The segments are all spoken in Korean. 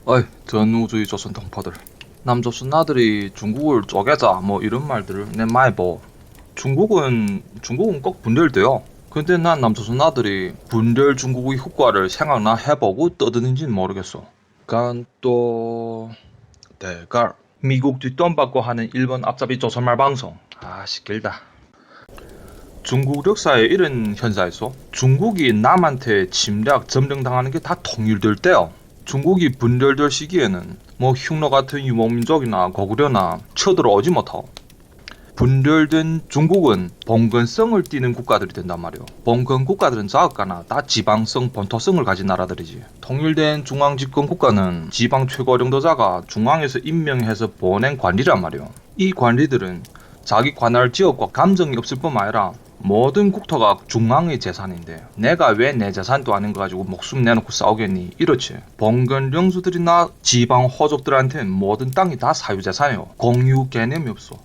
어이, 전우주의 조선 동포들. 남조선 나들이 중국을 쪼개자 뭐 이런 말들을 내 많이 보. 중국은 꼭 분열돼요. 근데 난 남조선 나들이 분열 중국의 효과를 생각나 해보고 떠드는지는 모르겠어. 또 대갈 미국 뒷돈받고 하는 일본 앞잡이 조선말 방송. 길다. 중국 역사에 이런 현상이 있어. 중국이 남한테 침략, 점령당하는 게 다 통일될 때요. 중국이 분열될 시기에는 뭐 흉노 같은 유목민족이나 고구려나 쳐들어오지 못하고, 분열된 중국은 봉건성을 띠는 국가들이 된단 말이오. 봉건 국가들은 자극가나 다 지방성, 본토성을 가진 나라들이지. 통일된 중앙집권 국가는 지방 최고領導자가 중앙에서 임명해서 보낸 관리란 말이오. 이 관리들은 자기 관할 지역과 감정이 없을 뿐만 아니라 모든 국토가 중앙의 재산인데 내가 왜 내 재산도 아닌 거 가지고 목숨 내놓고 싸우겠니? 이렇지. 봉건領주들이나 지방 호족들한테는 모든 땅이 다 사유재산이요. 공유 개념이 없어.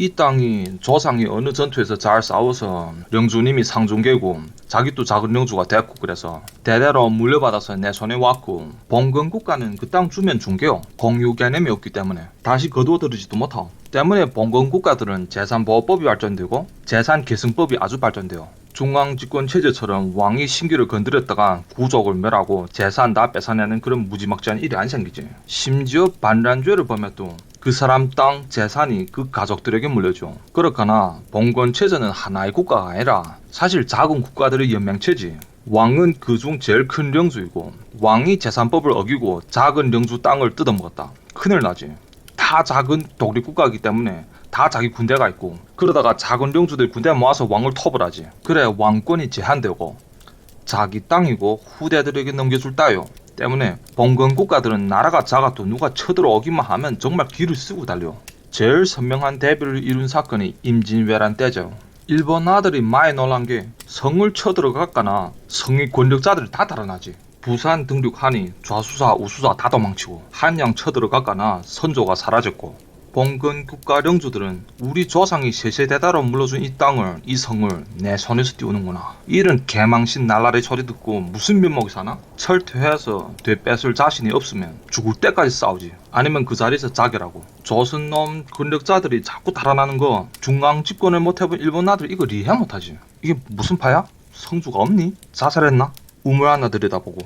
이 땅이 조상이 어느 전투에서 잘 싸워서領주님이 상중계고 자기도 작은領주가 됐고, 그래서 대대로 물려받아서 내 손에 왔고, 봉건 국가는 그 땅 주면 중개요. 공유 개념이 없기 때문에 다시 거두어들이지도 못하고, 때문에 봉건 국가들은 재산보호법이 발전되고 재산계승법이 아주 발전돼요. 중앙집권 체제처럼 왕이 신기를 건드렸다가 구족을 멸하고 재산 다 뺏어내는 그런 무지막지한 일이 안 생기지. 심지어 반란죄를 범해도 그 사람 땅 재산이 그 가족들에게 물려줘. 그렇거나 봉건 체제는 하나의 국가가 아니라 사실 작은 국가들의 연맹체지. 왕은 그중 제일 큰領주이고 왕이 재산법을 어기고 작은領주 땅을 뜯어먹었다. 큰일 나지. 다 작은 독립국가이기 때문에 다 자기 군대가 있고, 그러다가 작은領주들 군대 모아서 왕을 톱을 하지. 그래 왕권이 제한되고 자기 땅이고 후대들에게 넘겨줄 따요. 때문에 봉건 국가들은 나라가 작아도 누가 쳐들어오기만 하면 정말 기를 쓰고 달려. 제일 선명한 대비를 이룬 사건이 임진왜란 때죠. 일본 아들이 많이 놀란 게 성을 쳐들어갔거나 성의 권력자들이 다 달아나지. 부산 등륙하니 좌수사 우수사 다 도망치고, 한양 쳐들어갔거나 선조가 사라졌고, 봉건 국가領주들은 우리 조상이 세세대대로 물려준 이 땅을, 이 성을 내 손에서 띄우는구나. 이런 개망신 날라리 소리 듣고 무슨 면목이 사나? 철퇴해서 되뺏을 자신이 없으면 죽을 때까지 싸우지. 아니면 그 자리에서 자결하고. 조선놈 권력자들이 자꾸 달아나는 거 중앙 집권을 못해본 일본 아들 이거 이해 못하지. 이게 무슨 파야? 성주가 없니? 자살했나? 우물 하나 들여다보고.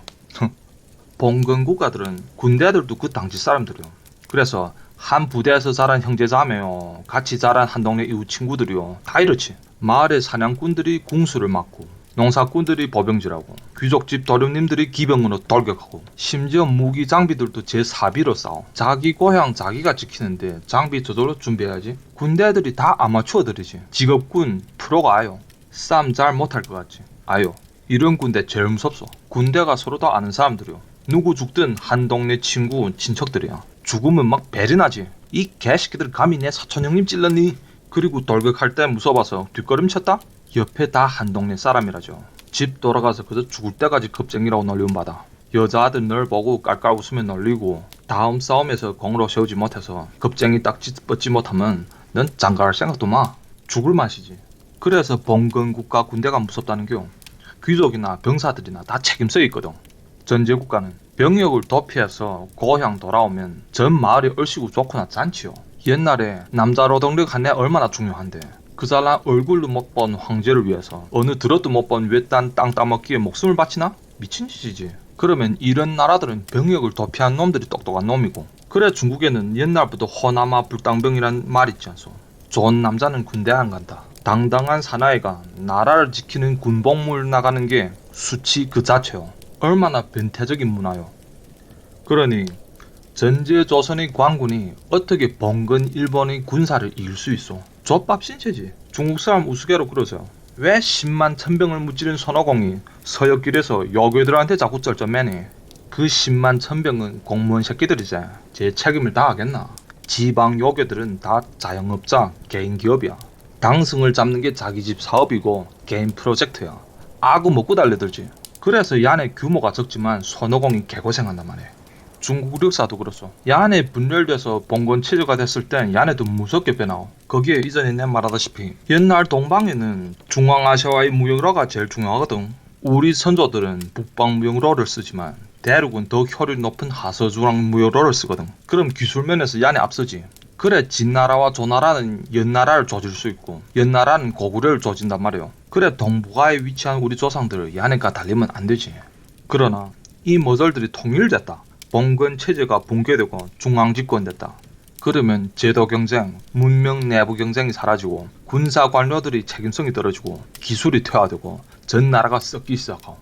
봉건 국가들은 군대들도 그 당시 사람들이요. 그래서 한 부대에서 자란 형제자매요, 같이 자란 한 동네 이웃 친구들이요, 다 이렇지. 마을의 사냥꾼들이 궁수를 맡고, 농사꾼들이 보병질하고, 귀족집 도련님들이 기병으로 돌격하고, 심지어 무기 장비들도 제4비로 싸워. 자기 고향 자기가 지키는데 장비 저절로 준비해야지. 군대 애들이 다 아마추어들이지. 직업군 프로가 아요. 싸움 잘 못할 것 같지. 아요. 이런 군대 제일 무섭소. 군대가 서로 다 아는 사람들이요. 누구 죽든 한 동네 친구 친척들이야. 죽으면 막 배려나지. 이 개새끼들 감히 내 사촌 형님 찔렀니? 그리고 돌격할 때 무서워서 뒷걸음쳤다? 옆에 다 한 동네 사람이라죠. 집 돌아가서 그저 죽을 때까지 겁쟁이라고 놀림받아. 여자아들 널 보고 깔깔 웃으며 놀리고, 다음 싸움에서 공으로 세우지 못해서 겁쟁이 딱지 뻗지 못하면 넌 장가갈 생각도 마. 죽을 맛이지. 그래서 봉건 국가 군대가 무섭다는겨. 귀족이나 병사들이나 다 책임져 있거든. 전제국가는 병역을 도피해서 고향 돌아오면 전 마을이 얼씨구 좋거나 짠치요. 옛날에 남자 노동력 한내 얼마나 중요한데, 그 사람 얼굴도 못 본 황제를 위해서 어느 들어도 못 본 외딴 땅 따먹기에 목숨을 바치나? 미친 짓이지. 그러면 이런 나라들은 병역을 도피한 놈들이 똑똑한 놈이고, 그래 중국에는 옛날부터 호남아 불당병이란 말 있지 않소. 좋은 남자는 군대 안 간다. 당당한 사나이가 나라를 지키는 군복무를 나가는 게 수치 그 자체요. 얼마나 변태적인 문화요. 그러니 전제 조선의 관군이 어떻게 봉건 일본의 군사를 이길 수 있어? 족밥 신체지. 중국 사람 우스개로 그러죠. 왜 10만 천병을 무찌른 손오공이 서역길에서 여교들한테 자꾸 쩔쩔매니? 그 10만 천병은 공무원 새끼들이지. 제 책임을 다하겠나? 지방 요괴들은 다 자영업자, 개인 기업이야. 당승을 잡는 게 자기 집 사업이고 개인 프로젝트야. 아구 먹고 달려들지. 그래서 야네 규모가 적지만 손오공이 개고생한단 말이야. 중국 역사도 그렇소. 야네 분열돼서 봉건 체제가 됐을 땐 야네도 무섭게 변하고, 거기에 이전에 내 말하다시피 옛날 동방에는 중앙아시아와의 무역로가 제일 중요하거든. 우리 선조들은 북방 무역로를 쓰지만 대륙은 더 효율 높은 하서주랑 무효로를 쓰거든. 그럼 기술면에서 야네 앞서지. 그래 진나라와 조나라는 연나라를 조질 수 있고 연나라는 고구려를 조진단 말이오. 그래 동북아에 위치한 우리 조상들을 야네가 달리면 안 되지. 그러나 이 머저들이 통일됐다. 봉건 체제가 붕괴되고 중앙집권됐다. 그러면 제도 경쟁, 문명 내부 경쟁이 사라지고 군사 관료들이 책임성이 떨어지고 기술이 퇴화되고 전 나라가 썩기 시작하고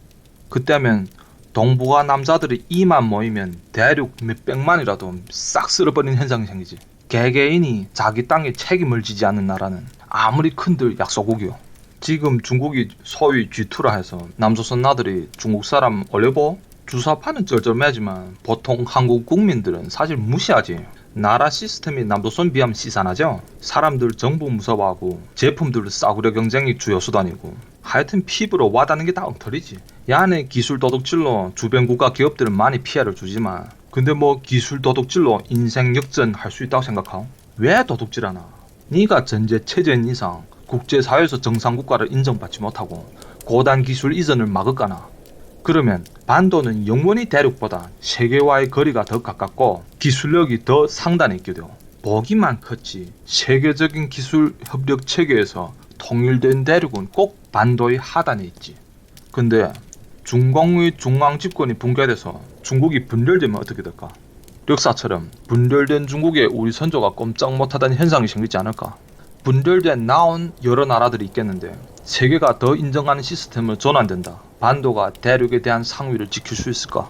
그때면 동북아 남자들이 이만 모이면 대륙 몇백만이라도 싹 쓸어버리는 현상이 생기지. 개개인이 자기 땅에 책임을 지지 않는 나라는 아무리 큰들 약소국이요. 지금 중국이 소위 G2라 해서 남조선 나들이 중국 사람 어려보? 주사파는 쩔쩔매지만 보통 한국 국민들은 사실 무시하지. 나라 시스템이 남조선 비하면 시산하죠. 사람들 정부 무서워하고 제품들도 싸구려 경쟁이 주요 수단이고 하여튼 피부로 와닿는 게 다 엉터리지. 야네 기술 도둑질로 주변 국가 기업들은 많이 피해를 주지만 근데 뭐 기술 도둑질로 인생 역전 할 수 있다고 생각하오? 왜 도둑질하나? 네가 전제 체제인 이상 국제사회에서 정상국가를 인정받지 못하고 고단 기술 이전을 막을까나? 그러면 반도는 영원히 대륙보다 세계와의 거리가 더 가깝고 기술력이 더 상단에 있게 되고 보기만 컸지 세계적인 기술 협력 체계에서 통일된 대륙은 꼭 반도의 하단에 있지. 근데 중공의 중앙 집권이 붕괴돼서 중국이 분열되면 어떻게 될까? 역사처럼 분열된 중국에 우리 선조가 꼼짝 못하다는 현상이 생기지 않을까? 분열된 나온 여러 나라들이 있겠는데 세계가 더 인정하는 시스템을 전환된다. 반도가 대륙에 대한 상위를 지킬 수 있을까?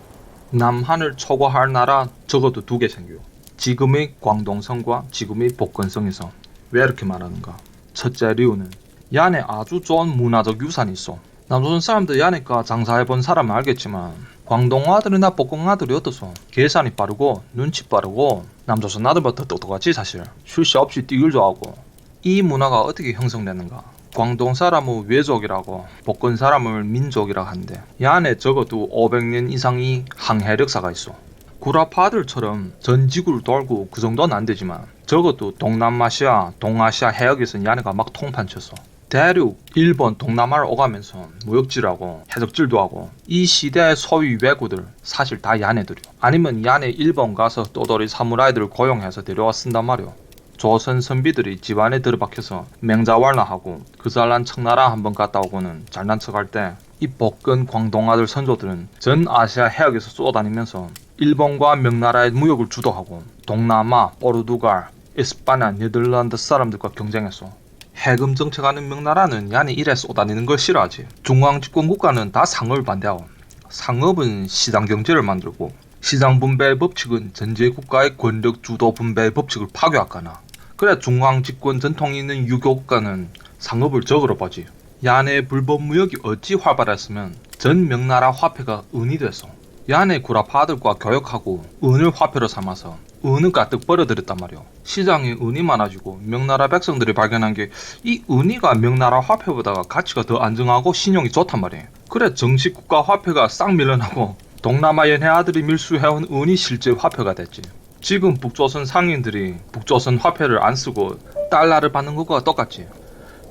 남한을 초과할 나라 적어도 2개 생겨요. 지금의 광동성과 지금의 복건성에서. 왜 이렇게 말하는가? 첫째 이유는 야네 아주 좋은 문화적 유산이 있어. 남조선 사람들 야네가 장사해본 사람은 알겠지만 광동아들이나 복건아들이 어떠소? 계산이 빠르고 눈치 빠르고 남조선 아들보다 똑똑하지 사실. 쉴 새 없이 뛰길 좋아하고. 이 문화가 어떻게 형성됐는가? 광동 사람을 외족이라고 복건 사람을 민족이라고 하는데 야네 적어도 500년 이상의 항해력사가 있어. 구라파들처럼 전 지구를 돌고 그 정도는 안 되지만 적어도 동남아시아, 동아시아 해역에서는 야네가 막 통판 쳤어. 대륙, 일본, 동남아를 오가면서 무역질하고 해적질도 하고 이 시대의 소위 왜구들 사실 다 야네들이요. 아니면 야네 일본 가서 또돌이 사무라이들을 고용해서 데려와 쓴단 말이오. 조선 선비들이 집안에 들어박혀서 맹자왈나하고 그 잘난 청나라 한번 갔다 오고는 잘난 척할 때 이 복근 광동아들 선조들은 전 아시아 해역에서 쏘다니면서 일본과 명나라의 무역을 주도하고 동남아, 포르투갈, 에스파냐, 네덜란드 사람들과 경쟁했어. 해금 정책하는 명나라는 야니 이래 쏘다니는 걸 싫어하지. 중앙집권 국가는 다 상업을 반대하고 상업은 시장 경제를 만들고 시장 분배 법칙은 전제 국가의 권력 주도 분배 법칙을 파괴하거나 그래 중앙 집권 전통이 있는 유교 국가는 상업을 적으로 보지. 야네 불법 무역이 어찌 활발했으면 전 명나라 화폐가 은이 됐어. 야네 구라파들과 교역하고 은을 화폐로 삼아서 은을 가득 버려들였단 말이오. 시장에 은이 많아지고 명나라 백성들이 발견한 게 이 은이가 명나라 화폐보다 가치가 더 안정하고 신용이 좋단 말이에요. 그래 정식 국가 화폐가 싹 밀려나고 동남아 연해 아들이 밀수해온 은이 실제 화폐가 됐지. 지금 북조선 상인들이 북조선 화폐를 안 쓰고 달러를 받는 것과 똑같지.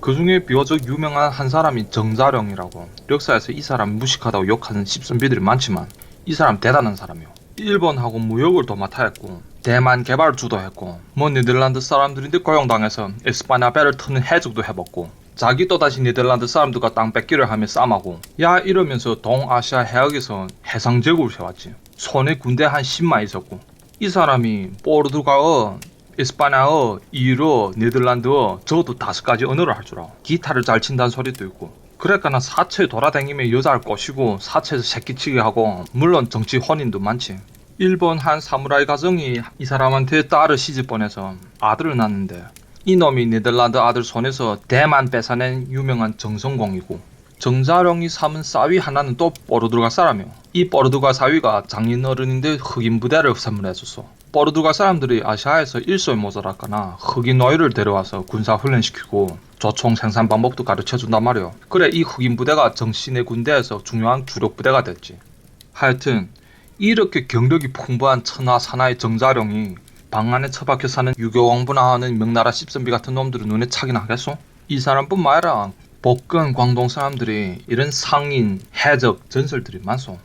그 중에 비교적 유명한 한 사람이 정자령이라고 역사에서 이 사람 무식하다고 욕하는 십선비들이 많지만 이 사람 대단한 사람이요. 일본하고 무역을 도맡아 했고 대만 개발을 주도했고 뭐 네덜란드 사람들인데 고용당해서 에스파냐 배를 트는 해적도 해봤고 자기 또다시 네덜란드 사람들과 땅 뺏기를 하며 싸움하고 야 이러면서 동아시아 해역에서 해상 제국을 세웠지. 손에 군대 한 10만 있었고 이 사람이 포르투갈어, 에스파냐어, 일어, 네덜란드어 적어도 5가지 언어를 할 줄 알아. 기타를 잘 친다는 소리도 있고 그러니까 나 사채 돌아다니며 여자를 꼬시고 사채에서 새끼치기 하고 물론 정치 혼인도 많지. 일본 한 사무라이 가정이 이 사람한테 딸을 시집 보내서 아들을 낳는데 이놈이 네덜란드 아들 손에서 대만 뺏어낸 유명한 정성공이고 정자령이 삼은 사위 하나는 또 포르투갈 사람이요. 이 포르투갈 사위가 장인 어른인데 흑인 부대를 선물해줬어. 포르투갈 사람들이 아시아에서 일소에 모자랄까나 흑인 노예를 데려와서 군사훈련시키고 조총 생산 방법도 가르쳐준단 말이요. 그래 이 흑인 부대가 정신의 군대에서 중요한 주력 부대가 됐지. 하여튼 이렇게 경력이 풍부한 천하 사나이 정자령이 방 안에 처박혀 사는 유교 공부나 하는 명나라 십선비 같은 놈들은 눈에 차긴 하겠소? 이 사람뿐만 아니라 복근 광동 사람들이 이런 상인, 해적 전설들이 많소.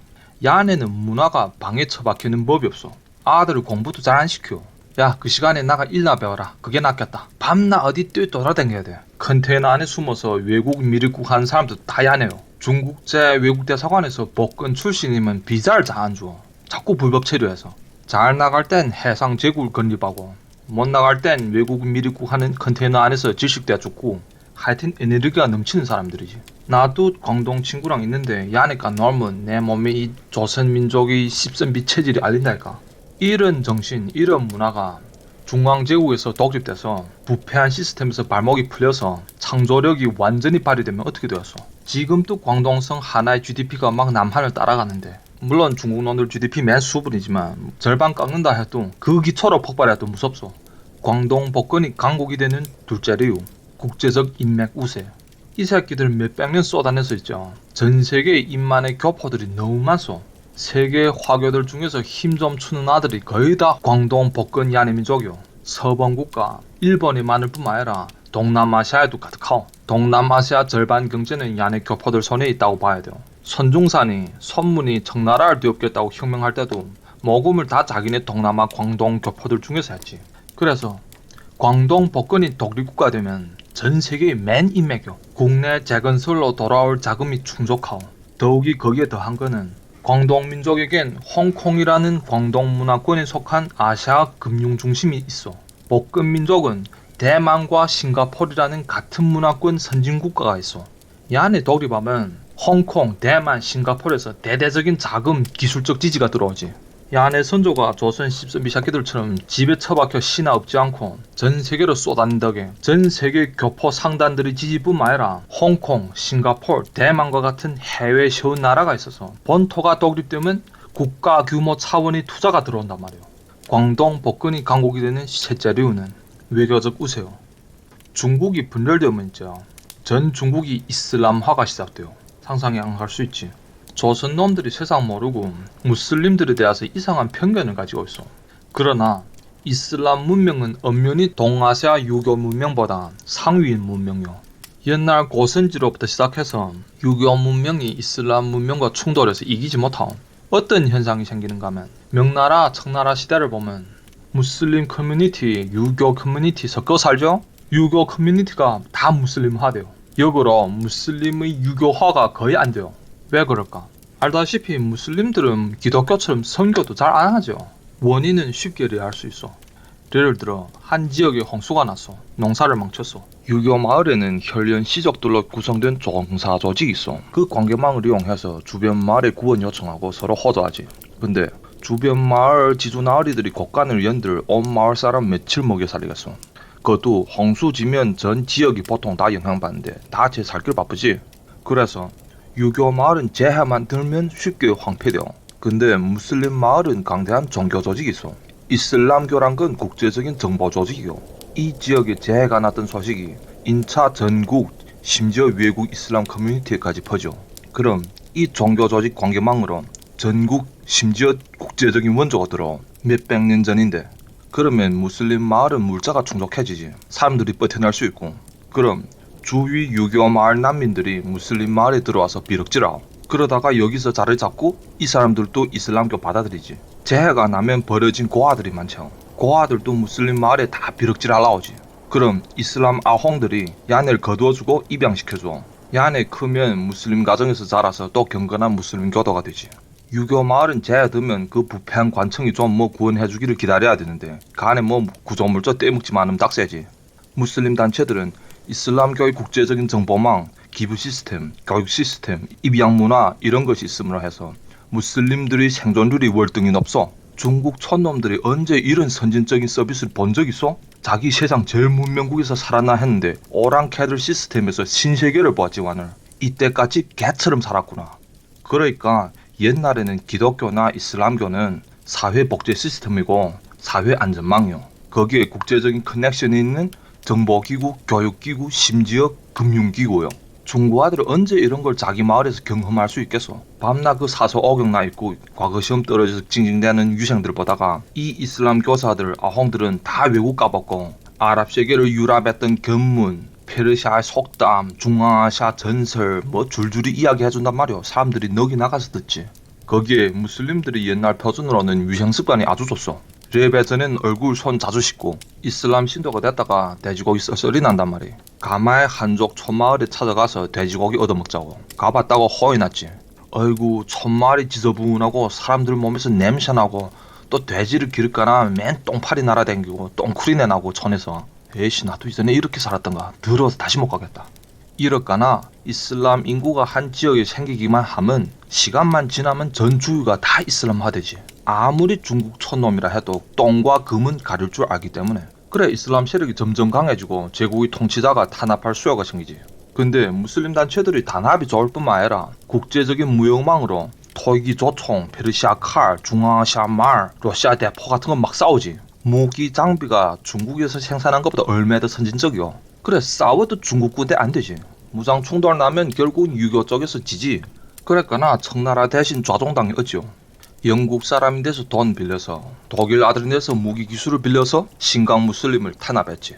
야네는 문화가 방에 처박히는 법이 없어. 아들을 공부도 잘 안 시켜. 야, 그 시간에 나가 일나 배워라. 그게 낫겠다. 밤낮 어디 뛰어돌아다녀야 돼. 컨테이너 안에 숨어서 외국 미립국 하는 사람들 다 야네요. 중국제 외국대사관에서 복권 출신이면 비자를 잘 안 줘. 자꾸 불법 체류해서. 잘 나갈 땐 해상 제국을 건립하고 못 나갈 땐 외국 미립국 하는 컨테이너 안에서 질식돼 죽고 하여튼 에너지가 넘치는 사람들이지. 나도 광동 친구랑 있는데 야니까 놀면 내 몸에 이 조선민족의 십선비 체질이 알린다니까. 이런 정신, 이런 문화가 중앙제국에서 독립돼서 부패한 시스템에서 발목이 풀려서 창조력이 완전히 발휘되면 어떻게 되었어? 지금도 광동성 하나의 GDP가 막 남한을 따라가는데 물론 중국놈들 GDP 맨 수분이지만 절반 깎는다 해도 그 기초로 폭발해도 무섭소. 광동 복권이 강국이 되는 둘째 이유, 국제적 인맥 우세. 이 새끼들 몇백 년 쏟아내서 있죠. 전 세계의 인만의 교포들이 너무 많소. 세계 화교들 중에서 힘 좀 추는 아들이 거의 다 광동 복권 야네민족이요. 서방국가, 일본이 많을 뿐만 아니라 동남아시아에도 가득하오. 동남아시아 절반 경제는 야네 교포들 손에 있다고 봐야 돼요. 선중산이, 선문이 청나라를 뒤엎겠다고 혁명할 때도 모금을 다 자기네 동남아 광동 교포들 중에서 했지. 그래서 광동 복권이 독립국가 되면 전 세계의 맨 인맥이요. 국내 재건설로 돌아올 자금이 충족하오. 더욱이 거기에 더한 거는 광동 민족에겐 홍콩이라는 광동 문화권에 속한 아시아 금융 중심이 있어. 복권 민족은 대만과 싱가포르라는 같은 문화권 선진국가가 있어. 이 안에 독립하면 홍콩, 대만, 싱가포르에서 대대적인 자금, 기술적 지지가 들어오지. 이 안에 선조가 조선 십선비 새끼들처럼 집에 처박혀 신화 없지 않고 전 세계로 쏟아낸 덕에 전 세계 교포 상단들의 지지뿐만 아니라 홍콩, 싱가포르, 대만과 같은 해외 쉬운 나라가 있어서 본토가 독립되면 국가 규모 차원의 투자가 들어온단 말이에요. 광동 복권이 강국이 되는 셋째 이유는 외교적 우세요. 중국이 분열되면 있죠. 전 중국이 이슬람화가 시작돼요. 상상이 안 갈 수 있지. 조선 놈들이 세상 모르고 무슬림들에 대해서 이상한 편견을 가지고 있어. 그러나 이슬람 문명은 엄연히 동아시아 유교 문명보다 상위인 문명이요. 옛날 고선지로부터 시작해서 유교 문명이 이슬람 문명과 충돌해서 이기지 못하오. 어떤 현상이 생기는가 하면 명나라, 청나라 시대를 보면 무슬림 커뮤니티, 유교 커뮤니티 섞어 살죠? 유교 커뮤니티가 다 무슬림화돼요. 역으로 무슬림의 유교화가 거의 안 돼요. 왜 그럴까? 알다시피 무슬림들은 기독교처럼 선교도 잘 안 하죠. 원인은 쉽게 이해할 수 있어. 예를 들어 한 지역에 홍수가 났어. 농사를 망쳤어. 유교 마을에는 혈연 시족들로 구성된 종사 조직이 있어. 그 관계망을 이용해서 주변 마을에 구원 요청하고 서로 호도하지. 근데 주변 마을 지주 나으리들이 곡간을 연들 온 마을 사람 며칠 먹여 살리겠어. 그것도 홍수 지면 전 지역이 보통 다 영향받는데 다 제 살 길 바쁘지. 그래서 유교 마을은 재해만 들면 쉽게 황폐돼요. 근데 무슬림 마을은 강대한 종교 조직이 있어. 이슬람교란 건 국제적인 정보 조직이요. 이 지역에 재해가 났던 소식이 인차 전국, 심지어 외국 이슬람 커뮤니티에까지 퍼져. 그럼 이 종교 조직 관계망으로 전국, 심지어 국제적인 원조가 들어. 몇백 년 전인데. 그러면 무슬림 마을은 물자가 충족해지지. 사람들이 버텨날 수 있고. 그럼 주위 유교 마을 난민들이 무슬림 마을에 들어와서 비럭질하오. 그러다가 여기서 자리 잡고 이 사람들도 이슬람교 받아들이지. 재해가 나면 버려진 고아들이 많죠. 고아들도 무슬림 마을에 다 비럭질하러 나오지. 그럼 이슬람 아홍들이 야네를 거두어주고 입양시켜줘. 야네 크면 무슬림 가정에서 자라서 또 경건한 무슬림 교도가 되지. 유교 마을은 재해 들면 그 부패한 관청이 좀 뭐 구원해주기를 기다려야 되는데 그 안에 뭐 구조물자 떼먹지만 않으면 딱새지. 무슬림 단체들은 이슬람교의 국제적인 정보망, 기부 시스템, 교육 시스템, 입양 문화 이런 것이 있음으로 해서 무슬림들의 생존율이 월등히 높소. 중국 촌놈들이 언제 이런 선진적인 서비스를 본 적 있어? 자기 세상 제일 문명국에서 살았나 했는데 오랑캐들 시스템에서 신세계를 보았지만은 이때까지 개처럼 살았구나. 그러니까 옛날에는 기독교나 이슬람교는 사회복제 시스템이고 사회안전망이요. 거기에 국제적인 커넥션이 있는 정보기구, 교육기구, 심지어 금융기구요. 중국 아들이 언제 이런 걸 자기 마을에서 경험할 수 있겠어? 밤낮 그 사서 오경 나 있고 과거 시험 떨어져서 징징대는 유생들 보다가 이 이슬람 교사들, 아홍들은 다 외국 가봤고 아랍 세계를 유랍했던 견문, 페르시아의 속담, 중앙아시아 전설 뭐 줄줄이 이야기해준단 말이오. 사람들이 넋이 나가서 듣지. 거기에 무슬림들이 옛날 표준으로는 위생 습관이 아주 좋소. 레베 전엔 얼굴 손 자주 씻고 이슬람 신도가 됐다가 돼지고기 썰썰이 난단 말이. 가마의 한족 촌마을에 찾아가서 돼지고기 얻어먹자고 가봤다고 호이 났지. 아이고 촌마을이 지저분하고 사람들 몸에서 냄새나고 또 돼지를 기를까나 맨 똥파리 날아댕기고 똥쿠리내 나고 촌에서. 에이씨 나도 이전에 이렇게 살았던가. 더러워서 다시 못 가겠다. 이럴까나 이슬람 인구가 한 지역에 생기기만 하면 시간만 지나면 전 주위가 다 이슬람화되지. 아무리 중국 촌놈이라 해도 똥과 금은 가릴 줄 알기 때문에. 그래 이슬람 세력이 점점 강해지고 제국의 통치자가 탄압할 수요가 생기지. 근데 무슬림 단체들이 단합이 좋을 뿐만 아니라 국제적인 무역망으로 토기 조총, 페르시아 칼, 중앙아시아 말, 러시아 대포 같은 건 막 싸우지. 무기 장비가 중국에서 생산한 것보다 얼마나 더 선진적이요. 그래 싸워도 중국 군대 안 되지. 무장 충돌 나면 결국 유교 쪽에서 지지. 그랬거나 청나라 대신 좌종당이 어찌요. 영국 사람인데서 돈 빌려서 독일 아들인데서 무기 기술을 빌려서 신강 무슬림을 탄압했지.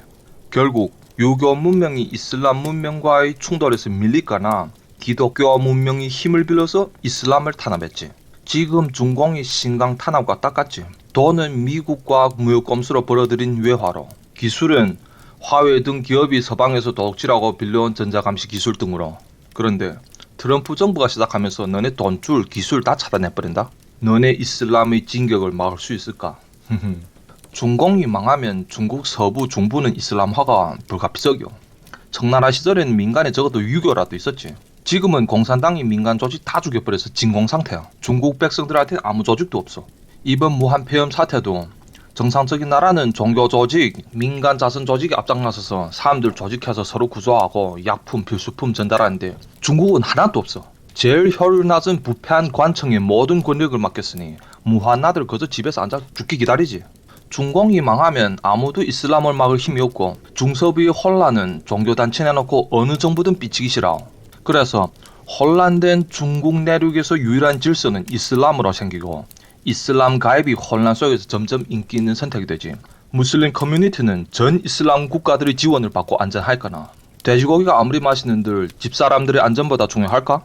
결국 유교 문명이 이슬람 문명과의 충돌에서 밀리거나 기독교 문명이 힘을 빌려서 이슬람을 탄압했지. 지금 중공이 신강 탄압과 똑같지. 돈은 미국과 무역 꼼수로 벌어들인 외화로, 기술은 화웨이 등 기업이 서방에서 도둑질하고 빌려온 전자감시 기술 등으로. 그런데 트럼프 정부가 시작하면서 너네 돈줄 기술 다 차단해버린다. 너네 이슬람의 진격을 막을 수 있을까? 중공이 망하면 중국 서부 중부는 이슬람화가 불가피적이요. 청나라 시절에는 민간에 적어도 유교라도 있었지. 지금은 공산당이 민간 조직 다 죽여버려서 진공상태야. 중국 백성들한테는 아무 조직도 없어. 이번 무한 폐렴 사태도 정상적인 나라는 종교 조직, 민간 자선 조직이 앞장나서서 사람들 조직해서 서로 구조하고 약품, 필수품 전달하는데 중국은 하나도 없어. 제일 효율 낮은 부패한 관청에 모든 권력을 맡겼으니 무한나들 그저 집에서 앉아 죽기 기다리지. 중공이 망하면 아무도 이슬람을 막을 힘이 없고 중서부의 혼란은 종교단체 내놓고 어느 정부든 삐치기 싫어. 그래서 혼란된 중국 내륙에서 유일한 질서는 이슬람으로 생기고 이슬람 가입이 혼란 속에서 점점 인기 있는 선택이 되지. 무슬림 커뮤니티는 전 이슬람 국가들의 지원을 받고 안전할까나. 돼지고기가 아무리 맛있는들 집사람들의 안전보다 중요할까?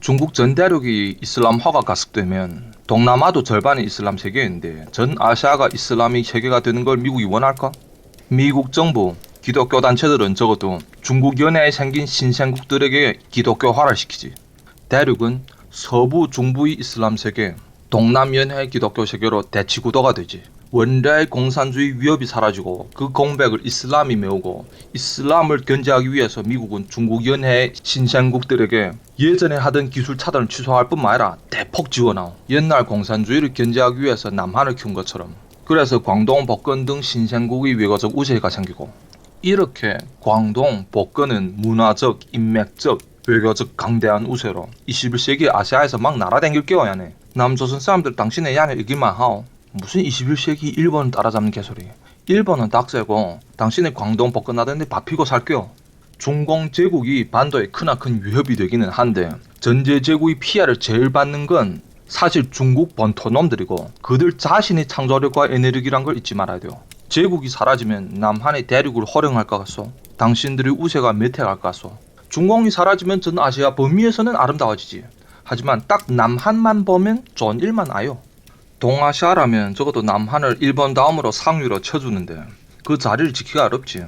중국 전 대륙이 이슬람화가 가속되면 동남아도 절반이 이슬람 세계인데 전 아시아가 이슬람이 세계가 되는 걸 미국이 원할까? 미국 정부, 기독교 단체들은 적어도 중국 연해에 생긴 신생국들에게 기독교화를 시키지. 대륙은 서부 중부의 이슬람 세계, 동남연해 기독교 세계로 대치구도가 되지. 원래의 공산주의 위협이 사라지고 그 공백을 이슬람이 메우고 이슬람을 견제하기 위해서 미국은 중국 연해의 신생국들에게 예전에 하던 기술 차단을 취소할 뿐만 아니라 대폭 지원하고 옛날 공산주의를 견제하기 위해서 남한을 키운 것처럼. 그래서 광동, 복건 등 신생국의 외교적 우세가 생기고 이렇게 광동, 복건은 문화적, 인맥적, 외교적 강대한 우세로 21세기 아시아에서 막 날아다닐 게요 야네. 남조선 사람들 당신의 야네 이기만 하오. 무슨 21세기 일본을 따라잡는 개소리. 일본은 닥세고 당신의 광동 복근하던데 밥피고 살게요. 중공 제국이 반도에 크나큰 위협이 되기는 한데 전제 제국의 피해를 제일 받는 건 사실 중국 본토놈들이고 그들 자신의 창조력과 에너지란 걸 잊지 말아야 돼요. 제국이 사라지면 남한의 대륙을 호령할 것 같소. 당신들의 우세가 몇 해 갈 것 같소. 중공이 사라지면 전 아시아 범위에서는 아름다워지지. 하지만 딱 남한만 보면 좋은 일만 아요. 동아시아라면 적어도 남한을 일본 다음으로 상위로 쳐주는데 그 자리를 지키기가 어렵지.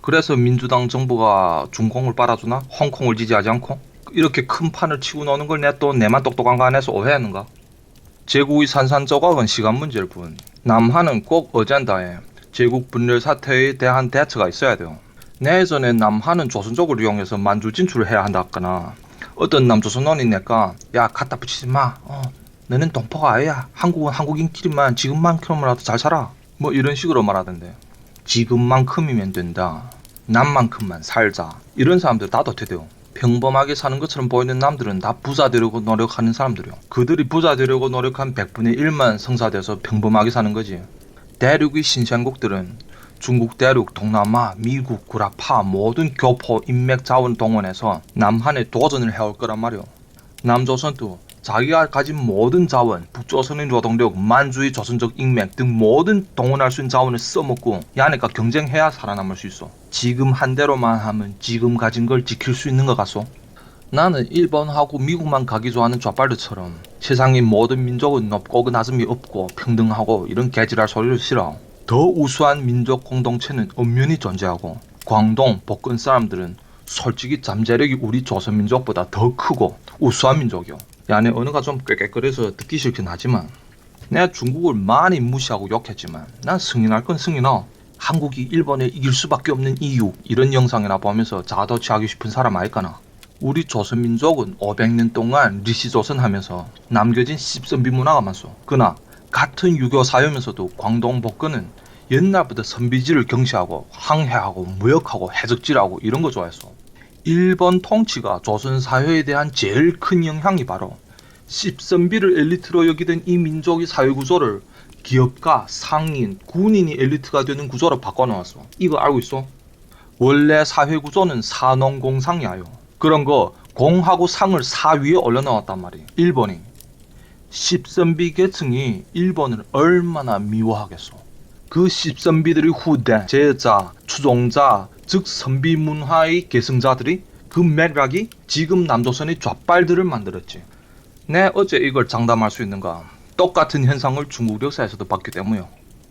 그래서 민주당 정부가 중공을 빨아주나? 홍콩을 지지하지 않고? 이렇게 큰 판을 치고 노는 걸 또 내만 똑똑한 거 안 해서 오해하는가? 제국의 산산조각은 시간 문제일 뿐 남한은 꼭 어젠다에 제국 분열 사태에 대한 대처가 있어야 돼요. 내전에 남한은 조선족을 이용해서 만주 진출을 해야 한다거나 어떤 남조선원이 내가 야 갖다 붙이지 마. 너는 동포가 아니야. 한국은 한국인끼리만 지금만큼이라도 잘 살아. 뭐 이런 식으로 말하던데. 지금만큼이면 된다. 남만큼만 살자. 이런 사람들 다 도태돼요. 평범하게 사는 것처럼 보이는 남들은 다 부자 되려고 노력하는 사람들이요. 그들이 부자 되려고 노력한 100분의 1만 성사돼서 평범하게 사는 거지. 대륙의 신생국들은 중국 대륙, 동남아, 미국, 구라파 모든 교포, 인맥 자원 동원해서 남한에 도전을 해올 거란 말이요. 남조선도 자기가 가진 모든 자원, 북조선의 노동력, 만주의 조선적 인맥 등 모든 동원할 수 있는 자원을 써먹고 야네가 경쟁해야 살아남을 수 있어. 지금 한 대로만 하면 지금 가진 걸 지킬 수 있는 것 같소? 나는 일본하고 미국만 가기 좋아하는 좌빨들처럼 세상의 모든 민족은 높고 낮음이 없고 평등하고 이런 개지랄 소리를 싫어. 더 우수한 민족 공동체는 엄연히 존재하고 광동, 복근 사람들은 솔직히 잠재력이 우리 조선민족보다 더 크고 우수한 민족이요. 야, 내 언어가 좀 꾀꾀거려서 듣기 싫긴 하지만 내가 중국을 많이 무시하고 욕했지만 난 승인할 건 승인하. 한국이 일본에 이길 수밖에 없는 이유 이런 영상이나 보면서 자도 취하기 싶은 사람 아닐까나. 우리 조선민족은 500년 동안 리시조선 하면서 남겨진 씹선비 문화가 많소. 그러나 같은 유교 사회면서도 광동 복근은 옛날부터 선비지를 경시하고 항해하고 무역하고 해적질하고 이런 거 좋아했어. 일본 통치가 조선 사회에 대한 제일 큰 영향이 바로 씹선비를 엘리트로 여기던 이 민족의 사회구조를 기업가, 상인, 군인이 엘리트가 되는 구조로 바꿔놓았어. 이거 알고 있어? 원래 사회구조는 산농공상이야요. 그런 거 공하고 상을 사 위에 올려놓았단 말이에요. 일본이. 씹선비 계층이 일본을 얼마나 미워하겠어. 그 씹선비들의 후대, 제자, 추종자, 즉 선비 문화의 계승자들이 그 맥락이 지금 남조선의 좌빨들을 만들었지. 내 어째 이걸 장담할 수 있는가? 똑같은 현상을 중국 역사에서도 봤기 때문이요.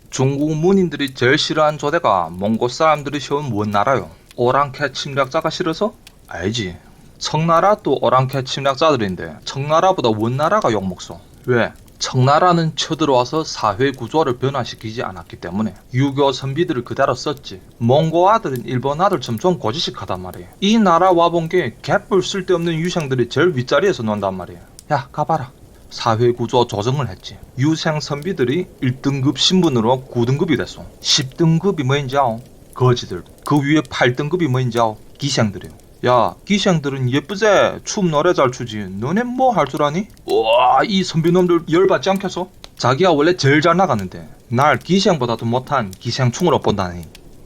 중국 문인들이 제일 싫어한 조대가 몽골 사람들이 세운 원나라요. 오랑캐 침략자가 싫어서? 알지. 청나라도 오랑캐 침략자들인데 청나라보다 원나라가 욕먹소. 왜? 청나라는 쳐들어와서 사회 구조를 변화시키지 않았기 때문에 유교 선비들을 그대로 썼지. 몽고 아들은 일본 아들처럼 좀 고지식하단 말이에요. 이 나라 와본 게 개뿔 쓸데없는 유생들이 제일 윗자리에서 논단 말이에요. 야, 가봐라. 사회 구조 조정을 했지. 유생 선비들이 1등급 신분으로 9등급이 됐어. 10등급이 뭐인지 아오? 거지들. 그 위에 8등급이 뭐인지 아오? 기생들이요. 야, 기생들은 예쁘제 춤 노래 잘 추지. 너네 뭐 할 줄 아니? 우와, 이 선비놈들 열받지 않겠어? 자기가 원래 제일 잘 나가는데 날 기생보다도 못한 기생충으로 본다니.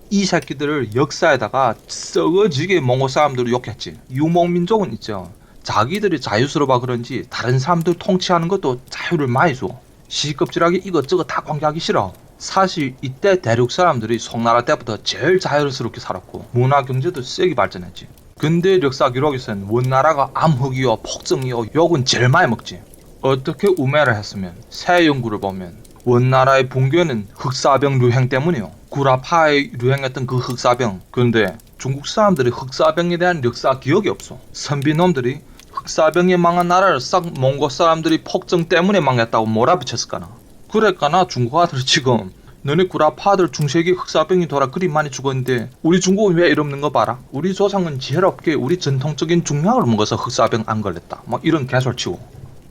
이 새끼들을 역사에다가 썩어지게 몽골 사람들을 욕했지. 유목민족은 있죠. 자기들이 자유스러워 그런지 다른 사람들 통치하는 것도 자유를 많이 줘. 시껍질하게 이것저것 다 관계하기 싫어. 사실 이때 대륙 사람들이 송나라 때부터 제일 자유스럽게 살았고 문화 경제도 세게 발전했지. 근대 역사 기록에선 원나라가 암흑이요 폭정이요 욕은 제일 많이 먹지. 어떻게 우매를 했으면 새 연구를 보면 원나라의 붕괴는 흑사병 유행 때문이요. 구라파에 유행했던 그 흑사병. 근데 중국 사람들이 흑사병에 대한 역사 기억이 없어. 선비놈들이 흑사병에 망한 나라를 싹 몽고 사람들이 폭정 때문에 망했다고 몰아붙였을까나. 그랬까나 중국 아들이 지금 너네 구라파들 중세기 흑사병이 돌아 그리 많이 죽었는데 우리 중국은 왜 이러는 거 봐라. 우리 조상은 지혜롭게 우리 전통적인 중약을 먹어서 흑사병 안 걸렸다. 막 이런 개설치고.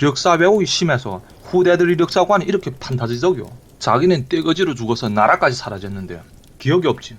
역사 왜곡이 심해서 후대들의 역사관이 이렇게 판타지적이요. 자기는 떼거지로 죽어서 나라까지 사라졌는데 기억이 없지.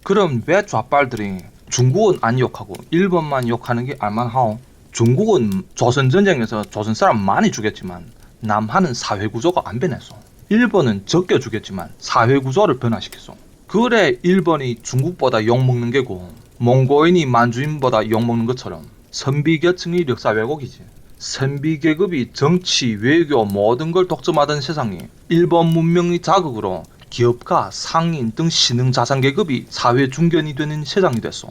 그럼 왜 좌빨들이 중국은 안 욕하고 일본만 욕하는 게 알만하오? 중국은 조선전쟁에서 조선 사람 많이 죽였지만 남한은 사회구조가 안 변했어. 일본은 적게 죽였지만 사회구조를 변화시켰어. 그래 일본이 중국보다 욕먹는 게고 몽고인이 만주인보다 욕먹는 것처럼 선비계층의 역사 왜곡이지. 선비계급이 정치, 외교 모든 걸 독점하던 세상이 일본 문명의 자극으로 기업가, 상인 등 신흥자산계급이 사회 중견이 되는 세상이 됐어.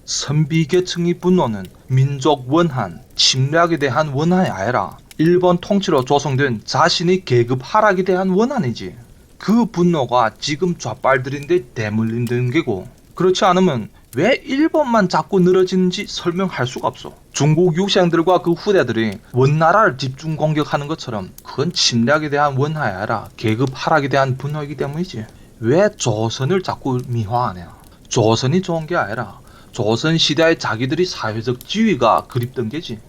선비계층의 분노는 민족 원한, 침략에 대한 원한이 아니라 일본 통치로 조성된 자신의 계급 하락에 대한 원한이지. 그 분노가 지금 좌빨들인데 대물림되는 게고. 그렇지 않으면 왜 일본만 자꾸 늘어지는지 설명할 수가 없어. 중국 유생들과 그 후대들이 원나라를 집중 공격하는 것처럼 그건 침략에 대한 원한이 아니라 계급 하락에 대한 분노이기 때문이지. 왜 조선을 자꾸 미화하냐. 조선이 좋은 게 아니라 조선시대에 자기들이 사회적 지위가 그립던 게지.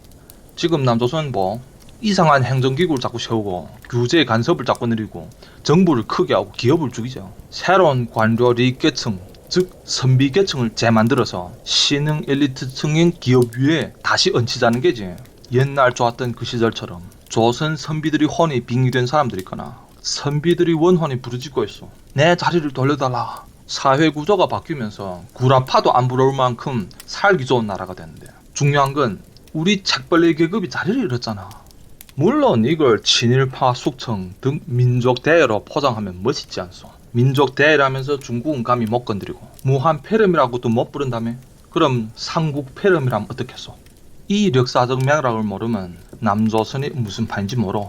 지금 남조선은 뭐 이상한 행정기구를 자꾸 세우고 규제 간섭을 자꾸 늘리고 정부를 크게 하고 기업을 죽이죠. 새로운 관료 리계층 즉 선비계층을 재만들어서 신흥 엘리트층인 기업 위에 다시 얹히자는 게지. 옛날 좋았던 그 시절처럼 조선 선비들이 혼이 빙의된 사람들이 있거나 선비들이 원혼이 부르짖고 있어. 내 자리를 돌려달라. 사회구조가 바뀌면서 구라파도 안 부러울 만큼 살기 좋은 나라가 됐는데 중요한 건 우리 책벌레 계급이 자리를 잃었잖아. 물론 이걸 친일파 숙청 등 민족 대회로 포장하면 멋있지 않소. 민족 대회라면서 중국은 감히 못 건드리고 무한 폐렴이라고도 못 부른다며? 그럼 삼국 폐렴이라면 어떻겠소? 이 역사적 맥락을 모르면 남조선이 무슨 판인지 모르.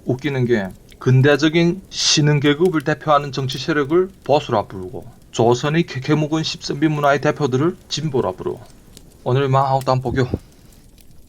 웃기는 게 근대적인 신흥계급을 대표하는 정치 세력을 보수라 부르고 조선이 캐캐묵은 십선비 문화의 대표들을 진보라 부르. 오늘 마하우단 보교.